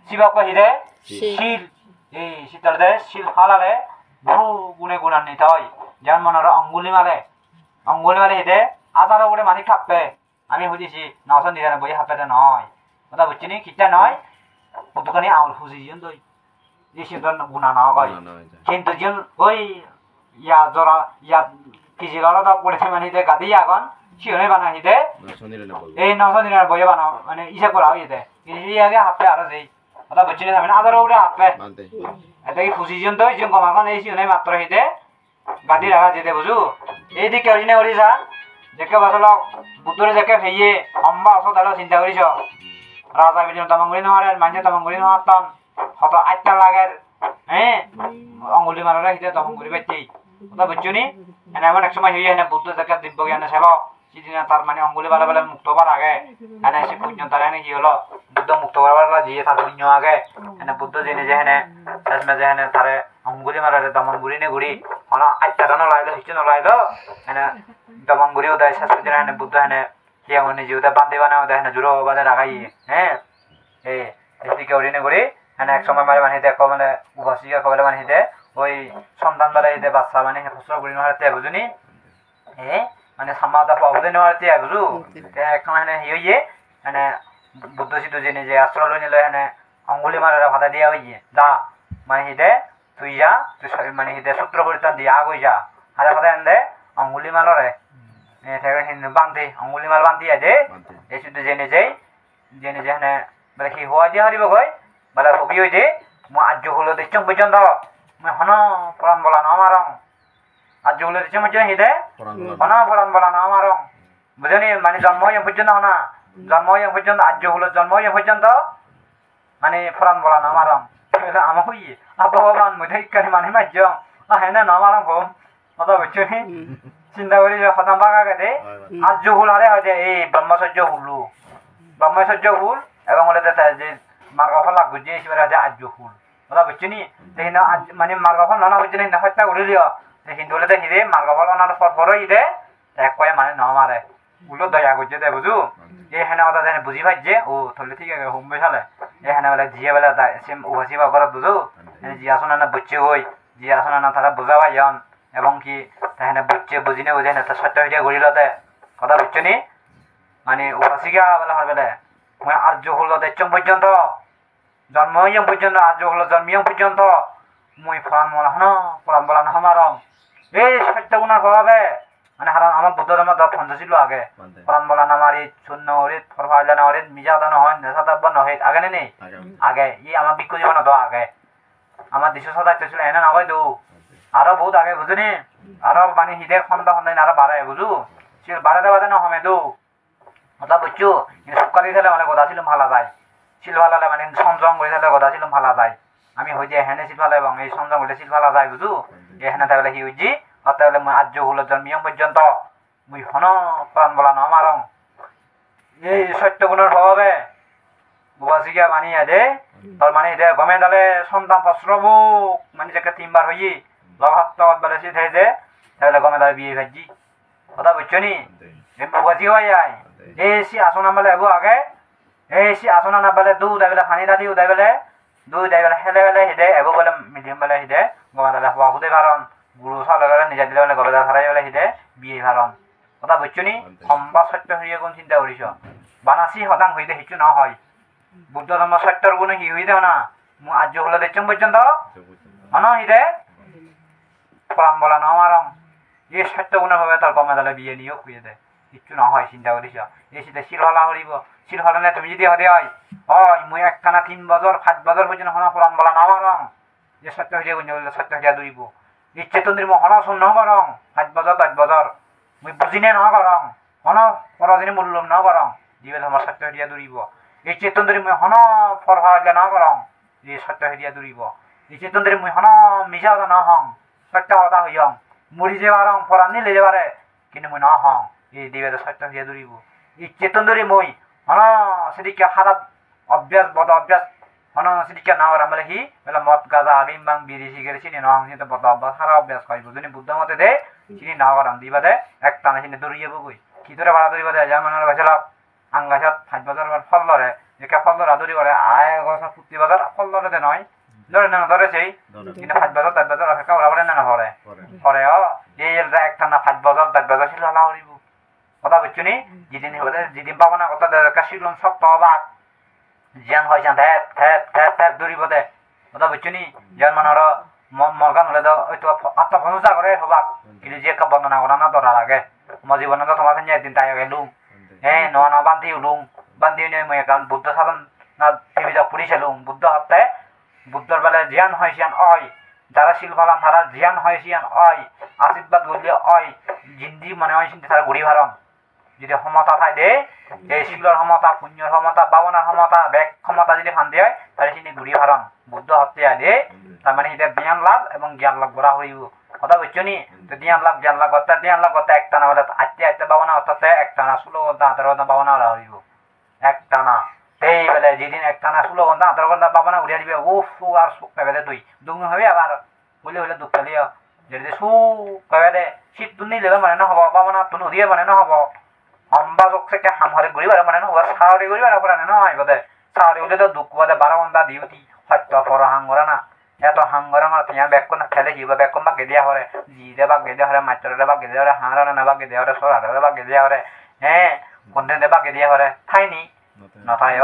শিবাক হিরে শিল এই শীতল দে শিল ফালালে বহু গুণে গুণান্বিত হয় যেমন মনে হলো অঙ্গুলি মালে হিদে আজারো বলে মানি খাপে আমি বুঝেছি 999 হাপেতে নয় কথা বুঝছি নি কিটা নয় কতখানি আউল ফুজি জন দই এই শীতল গুণা না হয় কিন্তু জন ওই ইয়া জরা ইয়া কিজি লড়া পড়েছে মানে হিদে গাদি আগন শিওনে বানা হিদে এই 999 বানা মানে ইসা করা হইতে এই আগে হাপে আর যেই কথা বুঝছি না মানে আজারো বলে হাপে এটা কি ফুজি জন দই জন কমাখন এই শিওনে মাত্র হিদে গাদি রাখা যেতে বুঝু এইদিকে অরিনে করিছা যেকে বাসল বুদ্ধরে যেকে ফেইয়ে অম্বা অস তাহলে চিন্তা করিছ রাজা বিজন তামাঙ্গুলি নহরে মানুষ তামাঙ্গুলি নহতাম হত আটটা লাগের হ্যাঁ অঙ্গুলি মারারে হিতে তামাঙ্গুলি পাইতেই কথা বুঝছো নি এনে এমন এক সময় হইয়ে এনে বুদ্ধ যেকে দিব্য জ্ঞানে সেব সেদিন তার মানে অঙ্গুলি বালে বালে মুক্ত হবার আগে এনে সে পুণ্য তার এনে কি হলো বুদ্ধ মুক্ত হবার দিয়ে তার পুণ্য আগে এনে বুদ্ধ জেনে যে হেনে শেষমে যে হেনে তারে অঙ্গুলি মারারে তামাঙ্গুলি নে ঘুরি হলো আটটা নলাইলো হিচু নলাইলো এনে তামাঙ্গুলি উদয় শেষ করে এনে বুদ্ধ হেনে কিয়া মনে জিউতে বান্ধি বানাও দেয় না জুড়ো বাদে রাখাই হ্যাঁ এদিকে অরিনে করি এনে এক সময় মানে মানিতে মানে উপাসিকা কবলে মানিতে ওই সন্তান বেলা এতে বাচ্চা মানে ফসল করি নোহারে তে বুঝুনি মানে সাম্মাতা পাবদে নোহারে তে বুঝু এক সময় এনে হি হইয়ে এনে বুদ্ধ সিদ্ধ জেনে যে আশ্রয় লই নিলে এনে অঙ্গুলি মারারে ভাতা দিয়া হইয়ে যা মানে হিতে তুই যা তুই মানে হিতে সূত্র পরিত্রাণ দিয়া আগই যা হারে ভাতা এনে অঙ্গুলি মালরে বান্ধে অঙ্গুলি মাল বান্ধি আছে এই শুধু জেনে যে হেনে বলে কি হওয়া দিয়ে হারিব গই বলে হবি হইছে মই আর্য হলো দেখছং পর্যন্ত মই হন প্রাণ বলা না আমারং আর্য হলো দেখছং পর্যন্ত হিদে হন প্রাণ বলা না আমারং বুঝনি মানে জন্ম হইয়া পর্যন্ত হনা জন্ম হইয়া পর্যন্ত আর্য হলো জন্ম হইয়া পর্যন্ত মানে প্রাণ বলা না আমারং আমার হই ভগবান মুঠে ইকানি মানে মাইজং হেনে না আমারং গো কথা বুঝছনি চিন্তা করি সদাম বাগা গেছে আর্য হুল আরে হয় এই ব্রহ্মচর্য হুলু ব্রহ্মচর্য হুল এবং ওটা যে মার্গফল লাগু যে হিসেবে আছে আর্য হুল কথা বুঝছি নি দেখি মানে মার্গফল নানা বুঝছি না হত্যা করে দিও কিন্তু বলে হিরে মার্গফল আনার পর হিরে এক কয়ে মানে ন মারে উলো দয়া করছে তাই বুঝু এই হেনে কথা দেখে বুঝি পাইছে ও থলে ঠিক আছে হোম বেসালে এই হেনে বলে জিয়ে বেলা সেম উহাসি বা করা বুঝু জি আসুন না বুঝছে হই জি আসুন না তারা বোঝা পাই যান এবং কি তাহলে বুঝছে বুঝিনে বুঝে না তার সত্য হইয়া ঘুরিলতে কথা বুঝছো নি মানে উপাসিকা বলে হয় বলে মই আর্য হল দেখছং পর্যন্ত জন্ম হইয়া পর্যন্ত আর্য হল জন্মিয়ং পর্যন্ত মই ফলান বলা হন ফলান বলা না আমারং এই সত্য গুণার প্রভাবে মানে হারাম আমার বুদ্ধ ধর্ম দপ ফন্দ ছিল আগে ফলান বলা না মারি শূন্য হরিত ফরফাইলা না হরিত মিজাতা নহয় নেশাতাব্য নহয় আগে নেই আগে ই আমার বিক্ষ জীবন তো আগে আমার দেশ সদাইতে ছিল এনে না হয় তো আরো বহুত আগে বুঝুনি আরো মানে হিদে খন্দ আরো বাড়ায় বুঝু সে বাড়াতে বাড়াতে না হমে তো কথা বুঝছো শুকালি থাকলে মানে কথা ছিল ভালো যায় শিল ভালালে মানে সংযম করে থাকলে কথা ছিল ভালো যায় আমি হই যে হেনে শিল ভালো এবং এই সংযম হলে শিল ভালো যায় বুঝু এই হেনে তাহলে কি হইছি তাহলে মই আর্য হল জন্মিয়ং পর্যন্ত মুই হন প্রাণ বলা না আমারং এই সত্য গুণের প্রভাবে উপাসিকা মানিয়ে দে তোর মানে এটা গমে দালে সন্তান প্রশ্রবু মানে যাকে তিনবার হইয়ে লগাত বলে সে থেকে তাহলে গমে দালে বিয়ে ভাজি কথা বুঝছো নি উপাসি হয়ে যায় এই সি আসনা বলে এবো আগে এই সি আসনা না বলে দুধ এবেলে পানি দাদি উদাই বেলে দুধ এবেলে হেলে বেলে হিদে এবো বলে মিডিয়াম বেলে হিদে গমে দালে হওয়া হুদে কারণ গুরু চালে বেলে নিজে দিলে বেলে গবে দালে হারাই বেলে হিদে বিয়ে কারণ কথা বুঝছো নি সম্বা সত্য হইয়া কোন চিন্তা করিস বানাসি হতাং হইতে হিচু না হয় বুদ্ধ ধর্ম সত্যর গুণ হি হইতে না মু আর্য হলে দেখছং পর্যন্ত মন হিদে প্রাণ বলা না আমারং এই সত্য গুণের ভাবে তার গমে দালে বিয়ে নিয়েও খুঁজে দেয় কিচ্ছু না হয় চিন্তা করিস এই শীতে শিল হলা হরিব শিল হলে তুমি যদি হতে হয় মুই একখানা 3 বছর 5 বছর পর্যন্ত হন প্রাণ বলা না আমারং যে সত্য হইয়া গুণ সত্য হইয়া দৌড়িব ইচ্ছে তন্দ্রী মই হন শুন ন করং 5 বছর 10 বছর মুই বুঝিনে ন করং হন পরদিনে মূল্য ন করং জীবে তোমার সত্য হইয়া দৌড়িব এই চেতন ধরে মুই হন ফরফা না করং এই সত্য হইয়া দৌড়িব এই চেতন ধরে মুই হন মিশা না হং সত্য কথা হইয়ং মরি যে বারং ফরান নিলে যে বারে কিন্তু মুই না হং এই দিবে সত্য হইয়া দৌড়িব এই চেতন ধরে মই হন সেদিকে হারাত অভ্যাস বদ অভ্যাস হন সেদিকে না ওরা বলে কি বলে মদ গাঁজা আবিম বাং বিড়ি সিগারেট চিনি না হং বদ অভ্যাস হারা অভ্যাস হয় বুঝুনি বুদ্ধ মতে দে চিনি না করাম দিবা দে একটা না চিনি দৌড়িয়ে বই কি তোরে ভাড়া দৌড়িবা দে যেমন গেছিল আঙ্গাছত 5 বছর ফল লরে যেটা ফল রাধুরি করে আয় গছা ফুটি বাজার ফল ধরে নয় ধরে না ধরে সেই কিন্তু 5 বছর 10 বছর অপেক্ষা ওরা বলে না পরে পরে এই একটা না 5 বছর 10 বছর ছিল না হরিব কথা বুঝছো নি যেদিন হলে যেদিন পাবো না কথা কাশিলন সব পাবা জ্ঞান হয় জান থ্যাপ থ্যাপ থ্যাপ থ্যাপ দূরি পথে কথা বুঝছো নি জ্ঞান মানার মরগান হলে তো ওই তো আত্মপ্রশংসা করে হবা কিন্তু যে একটা বর্ণনা করা না ধরা লাগে আমার জীবনে তো তোমার সঙ্গে একদিন তাই গেলুম হ্যাঁ ন বান্ধি উলুম বান্ধি নিয়ে মই কারণ বুদ্ধ সাধন না টিভিটা পুড়িছিলুম বুদ্ধ হপ্তাহে বুদ্ধর বেলায় জ্ঞান হয় সিয়ান অয় যারা শিলফালাম তারা জ্ঞান হয় সিয়ান অয় আশীর্বাদ বললে অয় জিন্দি মনে হয় কিন্তু তারা ঘুরি ভারম যদি ক্ষমতা থাই দে এই শিলর ক্ষমতা পুণ্যর ক্ষমতা বাবনার ক্ষমতা ব্যাগ ক্ষমতা যদি ফান্দি হয় তাহলে তিনি ঘুরি ভারম বুদ্ধ হত্যা দে তার মানে এটা জ্ঞান লাভ এবং জ্ঞান লাভ করা হইব কথা বুঝছো নি তো জ্ঞান লাভ করতে একটা না বলে আত্মে বাবনা অর্থাৎ একটা না 16 ঘন্টা 18 ঘন্টা বাবনা ওরা হইব একটা না এই বেলে যেদিন একটা না 16 ঘন্টা 18 ঘন্টা বাবনা উড়িয়ে দিবে উফ আর সুখ পাবে তুই দুঃখ হবে আবার বলে হলে দুঃখ পেলিও যদি সুখ পাবে দে শীত তুনি লেবে মানে না হব বাবনা তুন উড়িয়ে মানে না হব অম্বা যোগ থেকে হামহারে ঘুরিবার মানে না হব সাউরি ঘুরিবার পরে না হয় বদে সাউরি উঠে তো দুঃখ বদে 12 ঘন্টা ডিউটি সত্য পর হাঙ্গরা না এত হাঙ্গরা আমারতিয়া ব্যাক কোন খেলে হিবা ব্যাক কোন বাগে দিয়া হরে জিরে বাগে দিয়া হরে মাচরে বাগে দিয়া হরে হাঁড়া না বাগে দিয়া হরে সোরা বাগে দিয়া হরে হ্যাঁ কোনতে বাগে দিয়া হরে থাইনি নথায়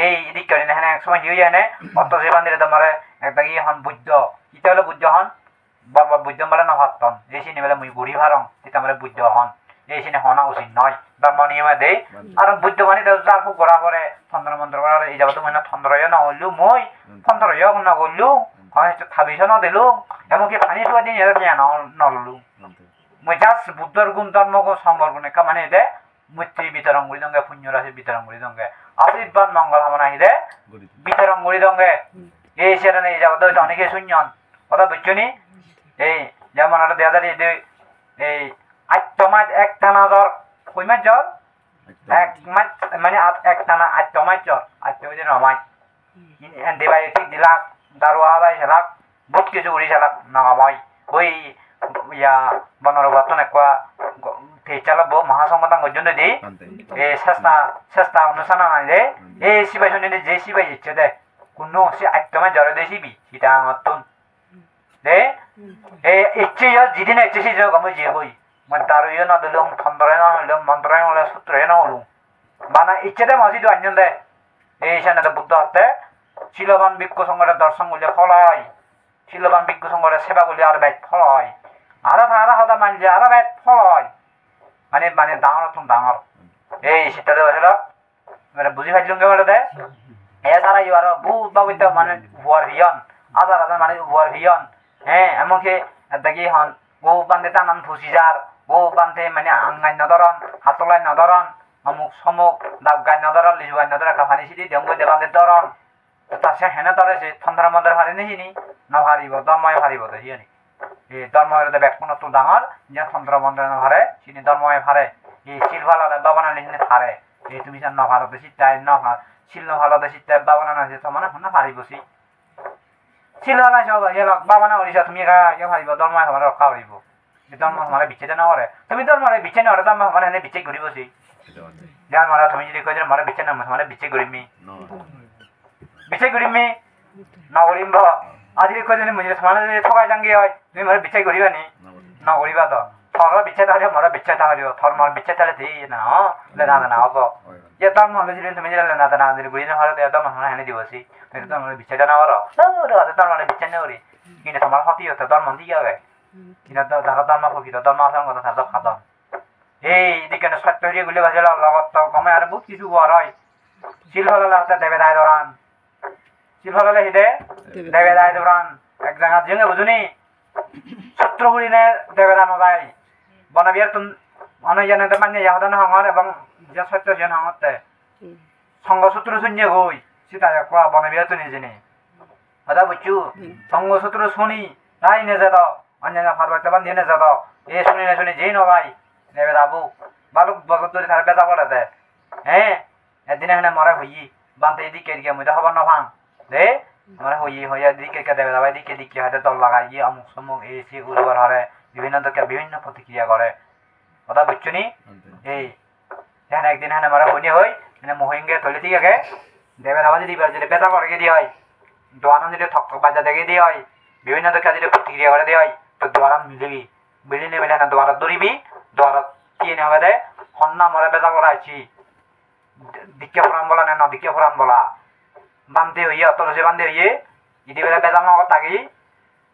এই এদিক করে না এক সময় হিউ যায় না অত যে বান্দিরে তোমার একটা কি হন বুদ্ধ ইটা হলো বুদ্ধ হন বাবা বুদ্ধ বলে না হতন এই সিনে বলে মুই ঘুরি ভারং এটা মানে বুদ্ধ হন এই সিনে হনা উচিত নয় ধর্ম নিয়মে দেই আর বুদ্ধ মানে যার খুব করা করে চন্দ্র মন্ত্র করা এই যাবো তো মানে চন্দ্রয় না হইলু মই চন্দ্রয় না করলু হয়তো থাবিস না দিলু এমনকি পানি চুয়া দিন এটা নললু মই জাস্ট বুদ্ধর গুণ ধর্ম সঙ্গর গুণে মানে এতে মৈত্রী বিতরণ করি দঙ্গে পুণ্য রাশি বিতরণ করি দঙ্গে আশীর্বাদ মঙ্গল কামনা হিদে বিতরণ করি দঙ্গে এই সেটা নেই যাবো তো অনেকে শুনছেন কথা বুঝছো নি এই যেমন একটা দেখা যায় এই 8 মাস একটা না জ্বর কই মাস জ্বর 1 মাস মানে একটা না 8 মাস জ্বর 8 দিন নমাস অ্যান্টিবায়োটিক দিলাক দারুয়া বাই সেলাক বহুত কিছু উড়ি সেলাক নমাই ওই ইয়া বনরবর্তন একটা চালব মহাসংগঠন জন্য দি এই চেষ্টা অনুষ্ঠান নাই দে এই সিবাই শুনে যে সিবাই ইচ্ছে দে কোনো সে 8 মাস জ্বরে দে সিবি সেটা নতুন দে এই ইচ্ছে যেদিন ইচ্ছে সে গম যে বই মই দারুইও না দিলুম থন্দরে না হইলুম মন্ত্রয় হলে সূত্রে না হলুম মানে ইচ্ছেতে মসজিদ আনজন দে এই সেনাতে বুদ্ধ হতে শিলবান ভিক্ষু সংঘের দর্শন করলে ফল হয় শিলবান ভিক্ষু সংঘের সেবা করলে আর ব্যাগ ফল হয় আরো তারা হতা মানলে আরো ব্যাগ ফল হয় মানে মানে ডাঙর তুমি ডাঙর এই শীততে বসল মানে বুঝি পাইলুম কে বলতে এ সারা আর বহুত বাবিত মানে ভুয়ার ভিয়ন আদার আদার মানে ভুয়ার ভিয়ন হ্যাঁ এমনকি দেখি হন গৌ বান্ধে টানান ফুসি যার গৌ বান্ধে মানে আঙ্গাই নধরন হাতলাই নধরন অমুক সমুক ডাব গাই নধরন লিচু গাই নধরন কাফানি সিটি দেঙ্গু দেবান্ধে ধরন তার সে হেনে ধরেছে থন্দ্র মন্দির ভারি নিছিনি না ভারিব দময় ভারিব তো হিয়ানি এই ধর্মের ব্যাগ কোনো তো ডাঙর যে থন্দ্র মন্দির ভারে চিনি ধর্ময় ভারে এই শিল ভালো বাবানা লিখনে ভারে এই তুমি জান না ভারতে শীতাই না শিল ভালো শীতাই বাবানা না যেত মানে না ভারি বসি শিল ভালো সব এলাক বাবানা হরিছা তুমি একা ভারিব ধর্ময় আমার রক্ষা করিব ধর্ম মানে বিচ্ছেদ না করে তুমি ধর্মরে বিচ্ছেদ না করে ধর্ম মানে বিচ্ছে ঘুরি বসি যার মানে তুমি যদি কই যে মানে বিচ্ছেদ না মানে বিচ্ছে ঘুরিমি বিচ্ছে ঘুরিমি না ঘুরিম ভ আজি কই যে মুজে সমানে ঠকাই জাঙ্গি হয় তুমি মানে বিচ্ছে ঘুরিবা নি না ঘুরিবা তো থর বিচ্ছেদ হলে মরা বিচ্ছেদ হলিও থর মর বিচ্ছেদ হলে দি না লে না না হবো যে ধর্ম হলে যদি তুমি জানলে না না যদি ঘুরি না হলে তো ধর্ম মানে হেনে দিবসি তুমি তো মানে বিচ্ছেদ না করো ধর্ম মানে বিচ্ছেদ না করি কিন্তু তোমার ক্ষতি হতে ধর্ম দিয়ে হবে কিন্তু যারা ধর্ম প্রকৃত ধর্ম আচরণ কথা তাদের খাদম এই দিকে সত্য দিয়ে গুলি বাজে লগত কমে আর বহুত কিছু বড় হয় শিল হলে হাতে দেবে দায় দৌড়ান শিল হলে হিদে দেবে দায় দৌড়ান এক জায়গা জেনে বুঝুনি শত্রুগুলি নে দেবে দানো যায় বনবিয়ার তুমি অনেক জনের মানে ইয়াহদান হঙর এবং যে সত্য জন হঙতে সঙ্গসূত্র শূন্য গই সেটা কোয়া বনবিয়ার তো নিজে নেই কথা বুঝছু সঙ্গসূত্র শুনি তাই নে যেত অন্যান্য ফারবাইতে বা নিয়ে যেত এ শুনি না শুনি যেই নবাই নেবে যাবো বালুক বছর ধরে তার বেচা পড়াতে হ্যাঁ একদিনে এখানে মরে হই বানতে এদিকে এদিকে মুই খবর না ভাঙ দে মরে হই হইয়া দিকে দেবে যাবে দিকে দিকে হাতে দল লাগাই গিয়ে অমুক সমুক এসি উর্বর হরে বিভিন্ন প্রতিক্রিয়া করে কথা বুঝছো নি এই এখানে একদিন এখানে মরে হইনি হই মানে মহিঙ্গে তলি থেকে দেবের আবার যদি বেচা করে দিয়ে হয় দোয়ারান যদি ঠক বাজা দেখে দিয়ে হয় বিভিন্ন দেখা যদি প্রতিক্রিয়া করে দিয়ে হয় তো দোয়ারান মিলিবি মিলিনে মিলে না দোয়ারা দৌড়িবি দোয়ারা কিনে হবে দে হন্না মরে বেচা করাইছি দীক্ষা ফুরান বলা না দীক্ষা ফুরান বলা বান্ধি হইয়ে অতলসি বান্ধি হইয়ে ইদি বেলা বেচা নগর থাকি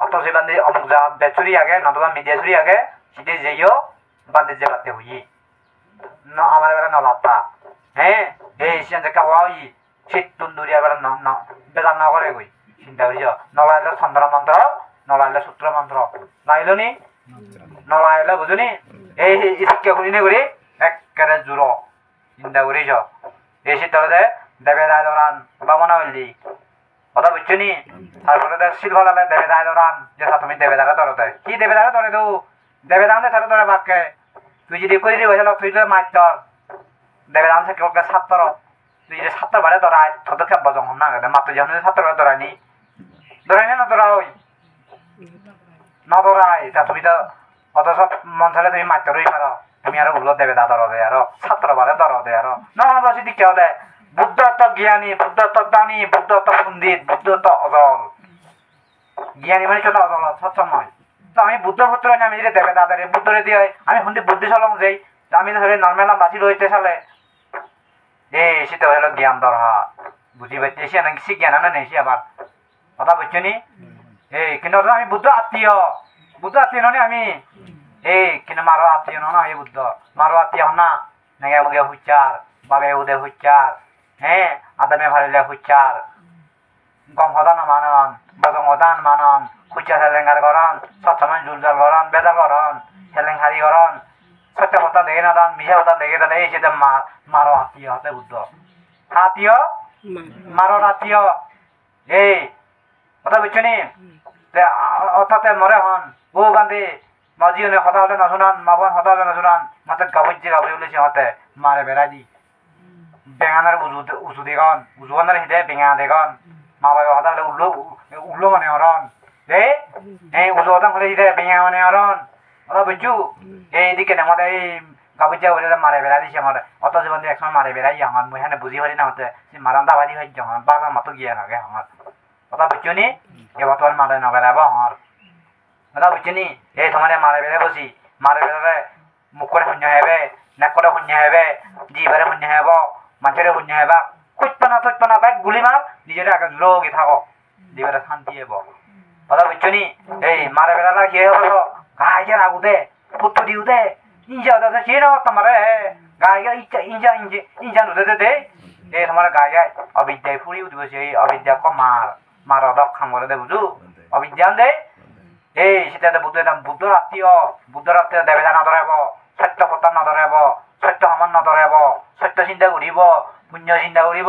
অতলসি বান্ধি অমুক যা বেচুরি আগে নতুবা মিডিয়া চুরি আগে সিটি যেইও বান্ধি জেলাতে হইয়ে ন আমার বেলা নলাতা হ্যাঁ এই সিয়ান যে কাওয়া হই শীত তুন্দুরিয়া বেলা ন বেচা নগরে গই চিন্তা করিস নলাইলে ছন্দ্র মন্ত্র নলাইলে সূত্র মন্ত্র নাইলো নি নলাইলে বুঝুনি এই শিক্ষা করি নে করি একেবারে জোর চিন্তা করিস এই শীতলতে দেবে দায় দরান বামনা হইলি কথা বুঝছো নি তারপরে শিলভালালে দেবে দায় দরান যে তুমি দেবে দাঁড়া ধরতে কি দেবে দাঁড়া ধরে তো দেবে দাঁড়াতে ধরে ধরে বাক্যে তুই যদি করি দিবি তুই যদি মাছ ধর দেবে দাঁড়াতে কেউ ছাত্র তুই যে ছাত্র বাড়ে ধরাই তোর খেপবা যখন না মাত্র যখন ছাত্র বাড়ে ধরাইনি ধরাইনি না ধরা ওই না ধরাই তা তুমি তো অত সব মন চাইলে তুমি মাছ ধরই পারো তুমি আরো উল্লো দেবে দা ধরো আরো ছাত্র বাড়ে ধরো আরো না বসে দিকে হলে বুদ্ধ তো জ্ঞানী বুদ্ধ তো দানী বুদ্ধ তো পণ্ডিত বুদ্ধ তো অজল জ্ঞানী মানে ছোট অজল সবসময় তো আমি বুদ্ধ পুত্র আমি যদি দেবে দাদারে বুদ্ধরে দিয়ে আমি শুনতে বুদ্ধি চলং যাই আমি ধরে নর্মেল বাঁচি রইতে চালে এই সেটা হলো জ্ঞান দরকার বুঝি পাইতে এসে নাকি সে জ্ঞান আনা নেই আবার কথা বুঝছো নি এই কিন্তু আমি বুদ্ধ আত্মীয় নয় আমি এই কিন্তু মারো আত্মীয় না এই বুদ্ধ মারো আত্মীয় না নাকি আমাকে হুচ্চার বাগে উদে হুচ্চার হ্যাঁ আদামে ভারিলে হুচ্চার গম হদান মানন বজং হদান মানন হুচ্চার হেলেঙ্গার গরন সবসময় জুলজাল গরন বেজাল গরন হেলেঙ্গারি গরন সত্য কথা দেখে না দান মিশা কথা দেখে দান এই সেটা মারো আত্মীয় হাতে বুদ্ধ আত্মীয় মারো আত্মীয় এই কথা বুঝছো নি অর্থাৎ মরে হন ও বান্ধি মজিউনে কথা হলে নশুনান মাবন কথা হলে নশুনান মাতে গাবুজি উলেছে হতে মারে বেড়াই দি বেঙানার উঁচু দেখন উজুয়ানার হিদে বেঙা দেখন মা বাবা কথা হলে উল্লো মানে হরণ এই উজু কথা হলে হিদে বেঙা মানে হরণ কথা বুঝছু এইদিকে আমাদের এই গাবুজা উলে মারে বেড়াই দিছে আমার অত জীবন একসময় মারে বেড়াই আমার মই এখানে বুঝি পারি না হতে মারান দাবাদি হয়ে যখন বাবা মাতো গিয়ে নাগে আমার কথা বুঝছো নি এবার তোমার মারে নবেড়াবো আমার কথা বুঝছো নি এই তোমার মারে বেড়ে বসি মারে বেড়ে মুখ করে শূন্য হবে নেক করে শূন্য হবে জিভারে শূন্য হব মানুষের শূন্য হবা কইত না বাইক গুলি মার নিজের আগে জোরগি থাকো জিভারে শান্তি হব কথা বুঝছো নি এই মারে বেড়ালা কি হলো গায়ে রাগুদে পুত্র দিউদে ইঞ্জা দাদা সে না তোমার গায়ে ইঞ্জা নুদে দে এই তোমার গায়ে অবিদ্যায় ফুরি উঠব সেই অবিদ্যা মার অদক খাঙ্গরে দে বুঝু অবিদ্যান দে এই সেটাতে বুদ্ধর আত্মীয় দেবে না ধরাব সত্য কথা নধরাব সত্য সমান নধরাব সত্য চিন্তা করিব পুণ্য চিন্তা করিব